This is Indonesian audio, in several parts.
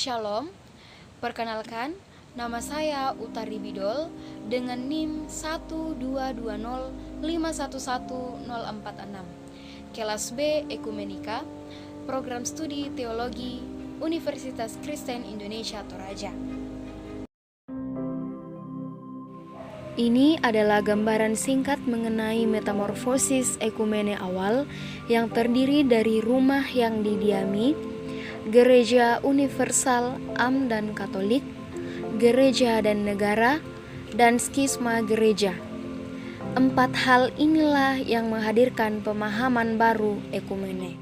Shalom, perkenalkan, nama saya Utari Bidol dengan NIM 12205111046. Kelas B Ekumenika, Program Studi Teologi Universitas Kristen Indonesia Toraja. Ini adalah gambaran singkat mengenai metamorfosis ekumene awal yang terdiri dari rumah yang didiami, gereja universal, am dan katolik, gereja dan negara, dan skisma gereja. 4 hal inilah yang menghadirkan pemahaman baru ekumene.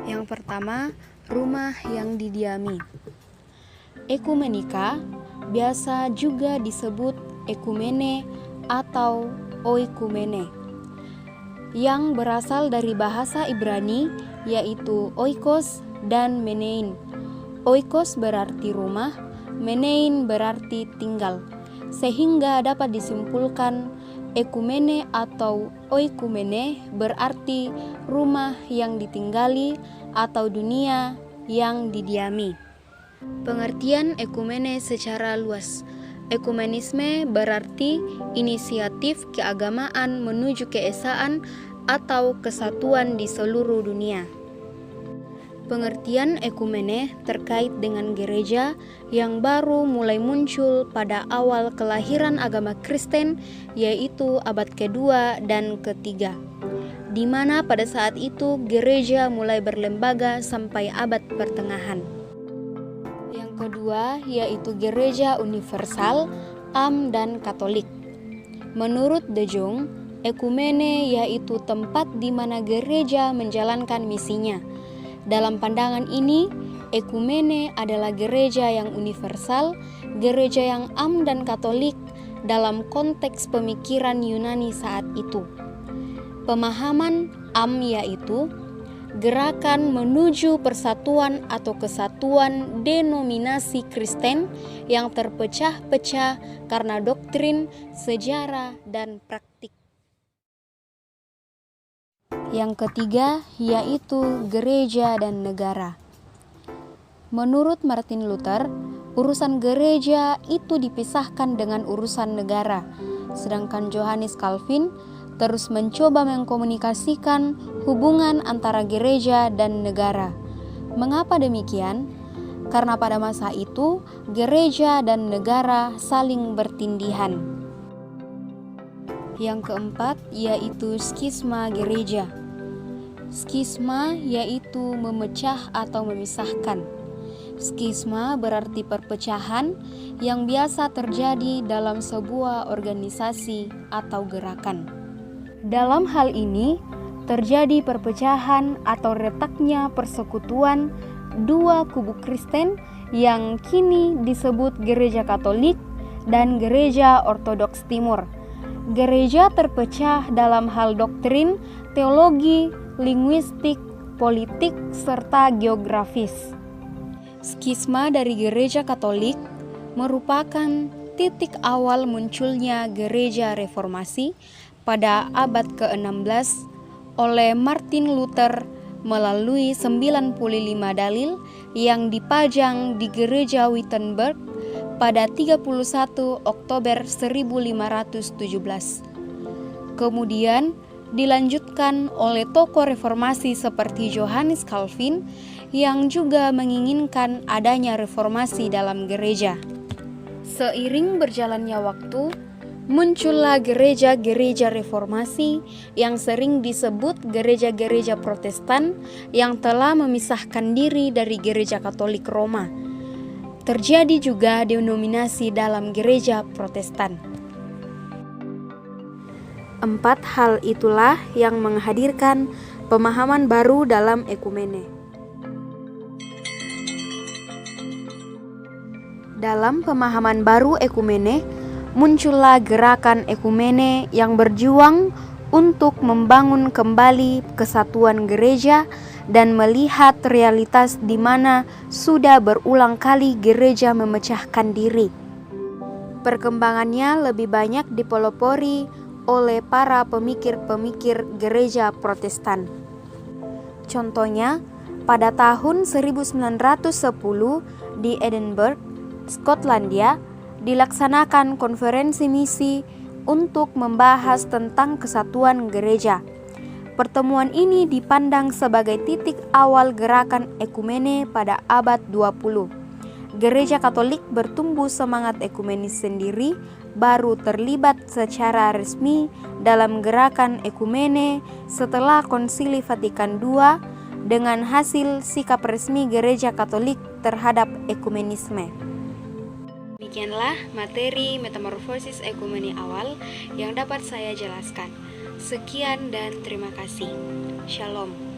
Yang pertama, rumah yang didiami. Ekumenika biasa juga disebut ekumene atau oikumene, yang berasal dari bahasa Ibrani yaitu oikos dan menein. Oikos berarti rumah, menein berarti tinggal, sehingga dapat disimpulkan ekumene atau oikumene berarti rumah yang ditinggali atau dunia yang didiami. Pengertian ekumene secara luas. Ekumenisme berarti inisiatif keagamaan menuju keesaan atau kesatuan di seluruh dunia. Pengertian ekumene terkait dengan gereja yang baru mulai muncul pada awal kelahiran agama Kristen, yaitu abad kedua dan ketiga, di mana pada saat itu gereja mulai berlembaga sampai abad pertengahan. Yang kedua yaitu gereja universal, am dan katolik. Menurut De Jong, ekumene yaitu tempat di mana gereja menjalankan misinya. Dalam pandangan ini, ekumene adalah gereja yang universal, gereja yang am dan katolik dalam konteks pemikiran Yunani saat itu. Pemahaman am yaitu gerakan menuju persatuan atau kesatuan denominasi Kristen yang terpecah-pecah karena doktrin, sejarah, dan praktik. Yang ketiga yaitu gereja dan negara. Menurut Martin Luther, urusan gereja itu dipisahkan dengan urusan negara, sedangkan Johannes Calvin terus mencoba mengkomunikasikan hubungan antara gereja dan negara. Mengapa demikian? Karena pada masa itu gereja dan negara saling bertindihan. Yang keempat yaitu skisma gereja. Skisma yaitu memecah atau memisahkan. Skisma berarti perpecahan yang biasa terjadi dalam sebuah organisasi atau gerakan. Dalam hal ini, terjadi perpecahan atau retaknya persekutuan dua kubu Kristen yang kini disebut Gereja Katolik dan Gereja Ortodoks Timur. Gereja terpecah dalam hal doktrin, teologi, linguistik, politik, serta geografis. Skisma dari Gereja Katolik merupakan titik awal munculnya Gereja Reformasi pada abad ke-16 oleh Martin Luther melalui 95 dalil yang dipajang di Gereja Wittenberg pada 31 Oktober 1517. Kemudian dilanjutkan oleh tokoh reformasi seperti Johannes Calvin yang juga menginginkan adanya reformasi dalam gereja. Seiring berjalannya waktu, muncullah gereja-gereja reformasi yang sering disebut gereja-gereja Protestan yang telah memisahkan diri dari Gereja Katolik Roma. Terjadi juga denominasi dalam gereja Protestan. 4 hal itulah yang menghadirkan pemahaman baru dalam ekumene. Dalam pemahaman baru ekumene, muncullah gerakan ekumene yang berjuang untuk membangun kembali kesatuan gereja dan melihat realitas di mana sudah berulang kali gereja memecahkan diri. Perkembangannya lebih banyak dipelopori oleh para pemikir-pemikir gereja Protestan. Contohnya, pada tahun 1910 di Edinburgh, Skotlandia, dilaksanakan konferensi misi untuk membahas tentang kesatuan gereja. Pertemuan ini dipandang sebagai titik awal gerakan ekumene pada abad 20. Gereja Katolik bertumbuh semangat ekumenis sendiri, baru terlibat secara resmi dalam gerakan ekumene setelah Konsili Vatikan II dengan hasil sikap resmi Gereja Katolik terhadap ekumenisme. Demikianlah materi metamorfosis ekumene awal yang dapat saya jelaskan. Sekian dan terima kasih. Shalom.